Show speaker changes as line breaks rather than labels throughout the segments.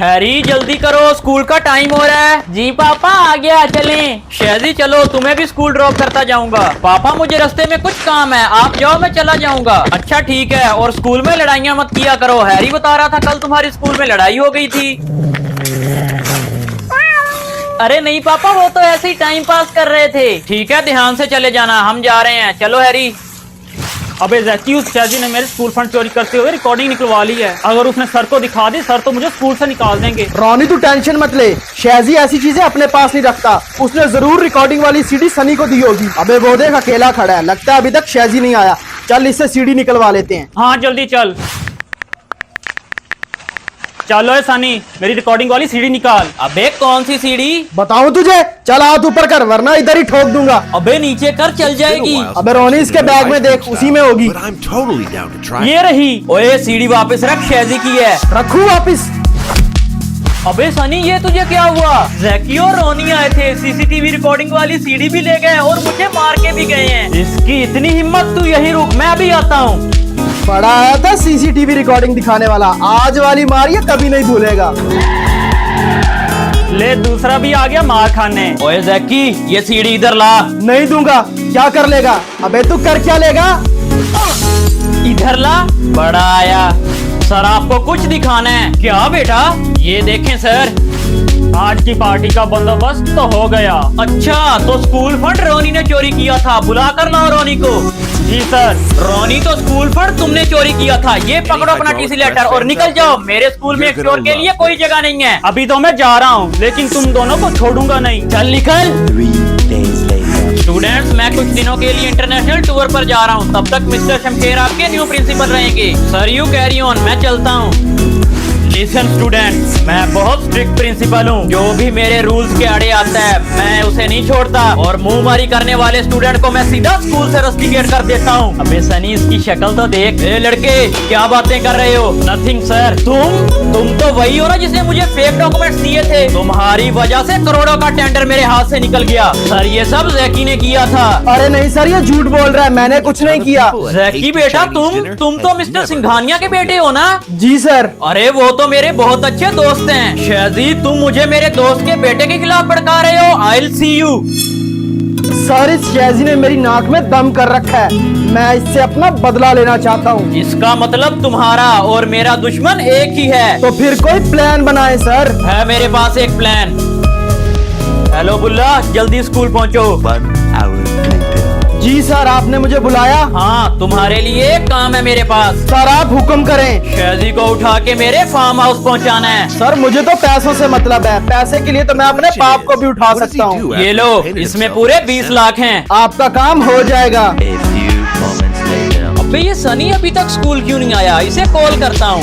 Harry जल्दी करो, school का टाइम हो रहा है। जी पापा आ गया, चलें। शहजी चलो, तुम्हें भी स्कूल ड्रॉप करता जाऊंगा। पापा मुझे रास्ते में कुछ काम है, आप जाओ मैं चला जाऊंगा। अच्छा ठीक है, और स्कूल में लड़ाइयाँ मत किया करो। हैरी बता रहा था कल तुम्हारी स्कूल में लड़ाई हो गई थी। अरे नहीं पापा, वो तो ऐसे ही टाइम पास कर रहे थे। ठीक है, ध्यान से चले जाना, हम जा रहे हैं। चलो हैरी।
अबे जैकी, उस शहजी ने मेरे स्कूल फंड चोरी करते हुए रिकॉर्डिंग निकलवा ली है। अगर उसने सर को दिखा दी, सर तो मुझे स्कूल से निकाल देंगे।
रोनी तू टेंशन मत ले, शहजी ऐसी चीजें अपने पास नहीं रखता। उसने जरूर रिकॉर्डिंग वाली सीडी सनी को दी होगी। अबे वो देख अकेला खड़ा है, लगता है अभी तक शहजी नहीं आया। चल इससे सीडी निकलवा लेते हैं।
हाँ जल्दी चल। चलो ए सनी, मेरी रिकॉर्डिंग वाली सीडी निकाल।
अबे कौन सी सीढ़ी?
बताऊं तुझे? चल हाथ ऊपर कर, वरना इधर ही ठोक दूंगा।
अबे नीचे कर, चल जाएगी।
अबे रोनी इसके बैग में देख, उसी में होगी।
But I'm totally down to try.
ये रही।
ओए सीढ़ी वापस रख, शहजी की है।
रखू वापिस।
अबे सनी ये तुझे क्या हुआ? जैकी और रोनी आए थे, सीसीटीवी रिकॉर्डिंग वाली सीडी भी ले गए और मुझे मार के भी गए हैं।
इसकी इतनी हिम्मत, तू यही रुक, मैं अभी आता हूँ।
बड़ा आया था सीसीटीवी रिकॉर्डिंग दिखाने वाला, आज वाली मार ये कभी नहीं भूलेगा।
ले दूसरा भी आ गया मार खाने।
ओए जैकी, ये सीढ़ी इधर ला।
नहीं दूंगा। क्या कर लेगा? अबे तू कर क्या लेगा?
इधर ला। बड़ा आया। सर आपको कुछ दिखाना है क्या बेटा? ये देखें सर।
आज की पार्टी का बंदोबस्त तो हो गया।
अच्छा, तो स्कूल फंड रोनी ने चोरी किया था, बुला कर लाओ रोनी को।
जी सर।
रोनी तो स्कूल फंड तुमने चोरी किया था। ये पकड़ो अपना टीसी लेटर और निकल जाओ। मेरे स्कूल में एक चोर के लिए कोई जगह नहीं है।
अभी तो मैं जा रहा हूँ, लेकिन तुम दोनों को छोड़ूंगा नहीं।
चल निकल।
3 days later.
स्टूडेंट्स, मैं कुछ दिनों के लिए इंटरनेशनल टूर पर जा रहा हूँ। तब तक मिस्टर शमशेर आपके न्यू प्रिंसिपल रहेंगे। सर यू कैरी ऑन, मैं चलता हूँ। लिसन स्टूडेंट्स, मैं बहुत स्ट्रिक्ट प्रिंसिपल हूँ। जो भी मेरे रूल्स के आड़े आता है मैं उसे नहीं छोड़ता, और मुंहमारी करने वाले स्टूडेंट को मैं सीधा स्कूल से रस्टिकेट कर देता हूँ। अबे सनी, इसकी शक्ल तो देख। ए लड़के, क्या बातें कर रहे हो?
Nothing sir.
तुम तो वही हो ना जिसने मुझे फेक डॉक्यूमेंट्स दिए थे। तुम्हारी वजह से करोड़ों का टेंडर मेरे हाथ से निकल गया। सर ये सब जैकी ने किया था।
अरे नहीं सर, ये झूठ बोल रहा है, मैंने कुछ नहीं किया।
जैकी बेटा, तुम तो मिस्टर सिंघानिया के बेटे हो ना?
जी सर।
अरे वो तो मेरे बहुत अच्छे दोस्त हैं। शहजी, तुम मुझे मेरे दोस्त के बेटे के खिलाफ भड़का रहे हो। I will see you.
Sir इस शहजी ने मेरी नाक में दम कर रखा है, मैं इससे अपना बदला लेना चाहता हूँ।
इसका मतलब तुम्हारा और मेरा दुश्मन एक ही है।
तो फिर कोई प्लान बनाए सर।
है मेरे पास एक प्लान। हेलो बुल्ला, जल्दी स्कूल पहुँचो।
1 hour later.
जी सर, आपने मुझे बुलाया?
हाँ, तुम्हारे लिए एक काम है मेरे पास।
सर आप हुक्म करें।
शहजी को उठा के मेरे फार्म हाउस पहुँचाना है।
सर मुझे तो पैसों से मतलब है, पैसे के लिए तो मैं अपने बाप को भी उठा सकता हूँ।
ये लो, इसमें पूरे 20 लाख हैं।
आपका काम हो जाएगा।
A few moments later.
अबे ये सनी अभी तक स्कूल क्यों नहीं आया? इसे कॉल करता हूँ।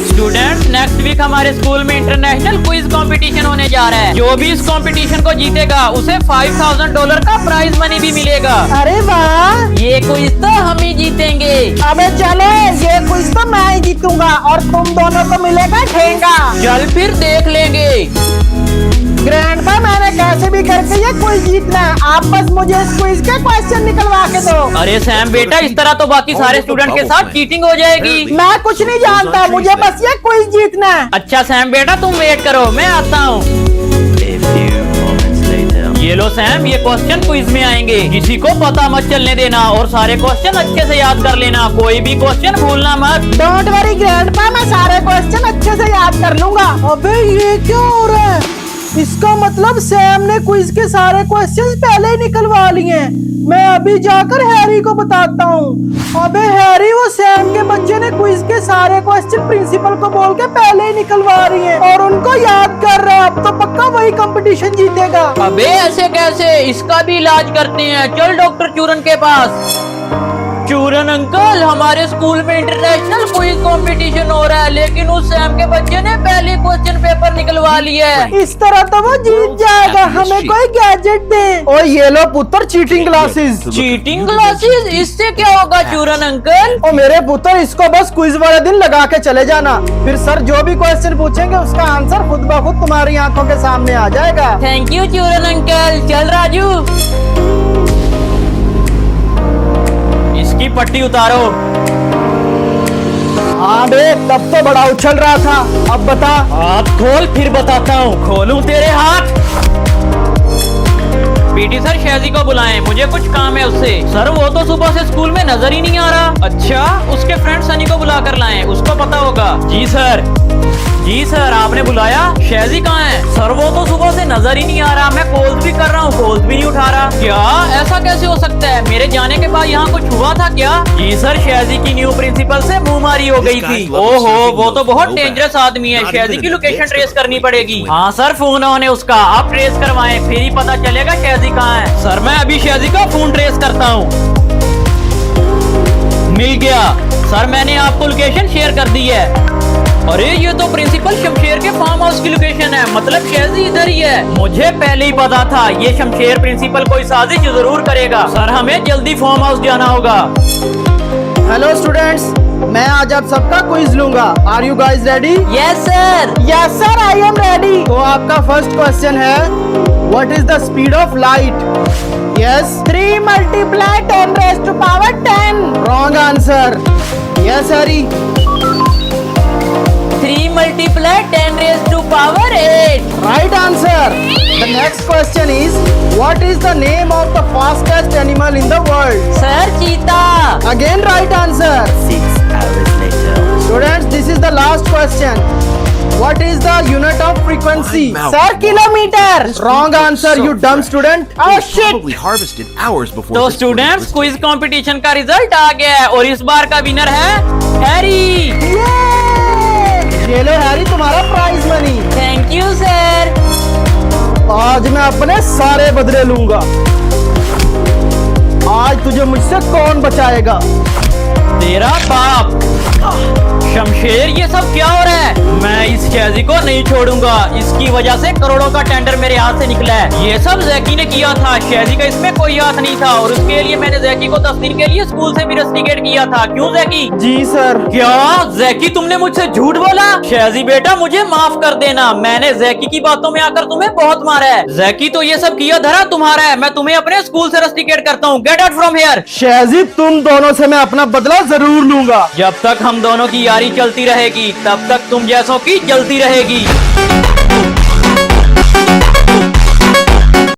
स्टूडेंट्स, नेक्स्ट वीक हमारे स्कूल में इंटरनेशनल क्विज कंपटीशन होने जा रहा है। जो भी इस कंपटीशन को जीतेगा उसे $5000 का प्राइज मनी भी मिलेगा।
अरे वाह,
ये क्विज तो हम ही जीतेंगे।
अबे चलो, ये कुछ तो मैं ही जीतूंगा और तुम दोनों को मिलेगा ठेंगा।
चल फिर देख लेंगे।
ग्रैंडपा, मैंने कैसे भी करके ये क्विज जीतना है, आप बस मुझे इस क्विज के क्वेश्चन निकलवा के दो।
अरे सैम बेटा, इस तरह तो बाकी सारे स्टूडेंट के साथ चीटिंग हो जाएगी।
मैं कुछ नहीं जानता, मुझे बस ये क्विज जीतना है।
अच्छा सैम बेटा, तुम वेट करो, मैं आता हूँ।
A few moments later.
ये लो सैम, ये क्वेश्चन क्विज में आएंगे। किसी को पता मत चलने देना और सारे क्वेश्चन अच्छे से याद कर लेना। कोई भी क्वेश्चन भूलना मत।
डोंट वरी ग्रैंडपा, मैं सारे क्वेश्चन अच्छे से याद कर लूंगा। अबे ये क्या हो रहा है? इसका मतलब सैम ने क्विज के सारे क्वेश्चंस पहले ही निकलवा लिए। मैं अभी जाकर हैरी को बताता हूँ। अबे हैरी, वो सैम के बच्चे ने क्विज के सारे क्वेश्चन प्रिंसिपल को बोल के पहले ही निकलवा रही है और उनको याद कर रहे हैं। अब तो पक्का वही कंपटीशन जीतेगा।
अबे ऐसे कैसे? इसका भी इलाज करते हैं। चल डॉक्टर चूरन के पास। चूरन अंकल, हमारे स्कूल में इंटरनेशनल क्विज कंपटीशन हो रहा है, लेकिन उस सैम के बच्चे ने पहले क्वेश्चन पेपर निकलवा लिया है।
इस तरह तो वो जीत जाएगा, हमें कोई गैजेट दे। ओ ये लो पुत्र, चीटिंग ग्लासेस।
Cheating glasses? इससे क्या होगा चूरन अंकल?
ओ मेरे पुत्र, इसको बस क्विज वाले दिन लगा के चले जाना, फिर सर जो भी क्वेश्चन पूछेंगे उसका आंसर खुद ब खुद तुम्हारी आंखों के सामने आ जाएगा।
थैंक यू चूरन अंकल। चल राजू, इसकी पट्टी उतारो।
हाँ बे, तब तो बड़ा उछल रहा था, अब बता।
हाथ खोल फिर बताता हूँ। खोलूं तेरे हाथ? पीटी सर शेजी को बुलाएं, मुझे कुछ काम है उससे। सर वो तो सुबह से स्कूल में नजर ही नहीं आ रहा। अच्छा, उसके फ्रेंड सनी को बुला कर लाएं, उसको पता होगा। जी सर। जी सर, आपने बुलाया? शेजी कहाँ है? सर वो तो सुबह से नजर ही नहीं आ रहा, मैं कॉल्स भी कर रहा हूँ, कॉल्स भी नहीं उठा रहा। क्या ऐसा कैसे हो सकता है? मेरे जाने के बाद यहाँ कुछ हुआ था क्या? जी सर, शेजी की न्यू प्रिंसिपल से मुंहमारी हो गई थी। ओहो, वो तो बहुत डेंजरस आदमी है, शेजी की लोकेशन ट्रेस करनी पड़ेगी। हाँ सर, फोन ऑन है उसका, आप ट्रेस करवाएं, फिर ही पता चलेगा शेजी कहाँ है। सर मैं अभी शेजी का फोन ट्रेस करता हूँ। मिल गया सर, मैंने आपको लोकेशन शेयर कर दी है। अरे ये तो प्रिंसिपल शमशेर के फार्म हाउस की लोकेशन है, मतलब शेजी इधर ही है। मुझे पहले ही पता था ये शमशेर प्रिंसिपल कोई साजिश जरूर करेगा। सर हमें जल्दी फार्म हाउस जाना होगा।
हेलो स्टूडेंट्स, मैं आज आप सबका क्विज लूंगा। Are you guys ready?
Yes sir.
Yes sir, I am ready. तो आपका फर्स्ट क्वेश्चन है, what is the speed of light? Yes, 3 multiply 10 raised to power 10. Wrong answer. Yes, Hari.
3 multiply 10 raised to power 8.
Right answer. The next question is, what is the name of the fastest animal in the world?
Sir चीता।
Again right answer.
6 hours later.
Students, this is the last question. What is the unit of frequency? Sir, kilometer. Wrong answer, you dumb student. Oh shit.
Probably harvested hours before.
तो
this was
students,
listed.
Quiz competition का result आ गया है और इस बार का winner है Harry.
ये लो हैरी, तुम्हारा prize money.
Thank you sir.
आज मैं अपने सारे बदले लूंगा। आज तुझे मुझसे कौन बचाएगा?
तेरा बाप। शमशेर, ये सब क्या हो रहा है? मैं इस शेजी को नहीं छोड़ूंगा, इसकी वजह से करोड़ों का टेंडर मेरे हाथ से निकला है। ये सब जैकी ने किया था, शेजी का इसमें कोई हाथ नहीं था और उसके लिए मैंने जैकी को 10 दिन के लिए स्कूल से भी रस्टिकेट किया था। क्यों जैकी?
जी सर।
क्या जैकी, तुमने मुझसे झूठ बोला? शेजी बेटा, मुझे माफ कर देना, मैंने जैकी की बातों में आकर तुम्हें बहुत मारा है। जैकी तो ये सब किया धरा तुम्हारा है, मैं तुम्हें अपने स्कूल से रस्टिकेट करता हूँ। Get out from here.
शेजी, तुम दोनों से मैं अपना बदला जरूर लूंगा।
जब तक हम दोनों की यारी चलती रहेगी तब तक तुम जैसों की जलती रहेगी।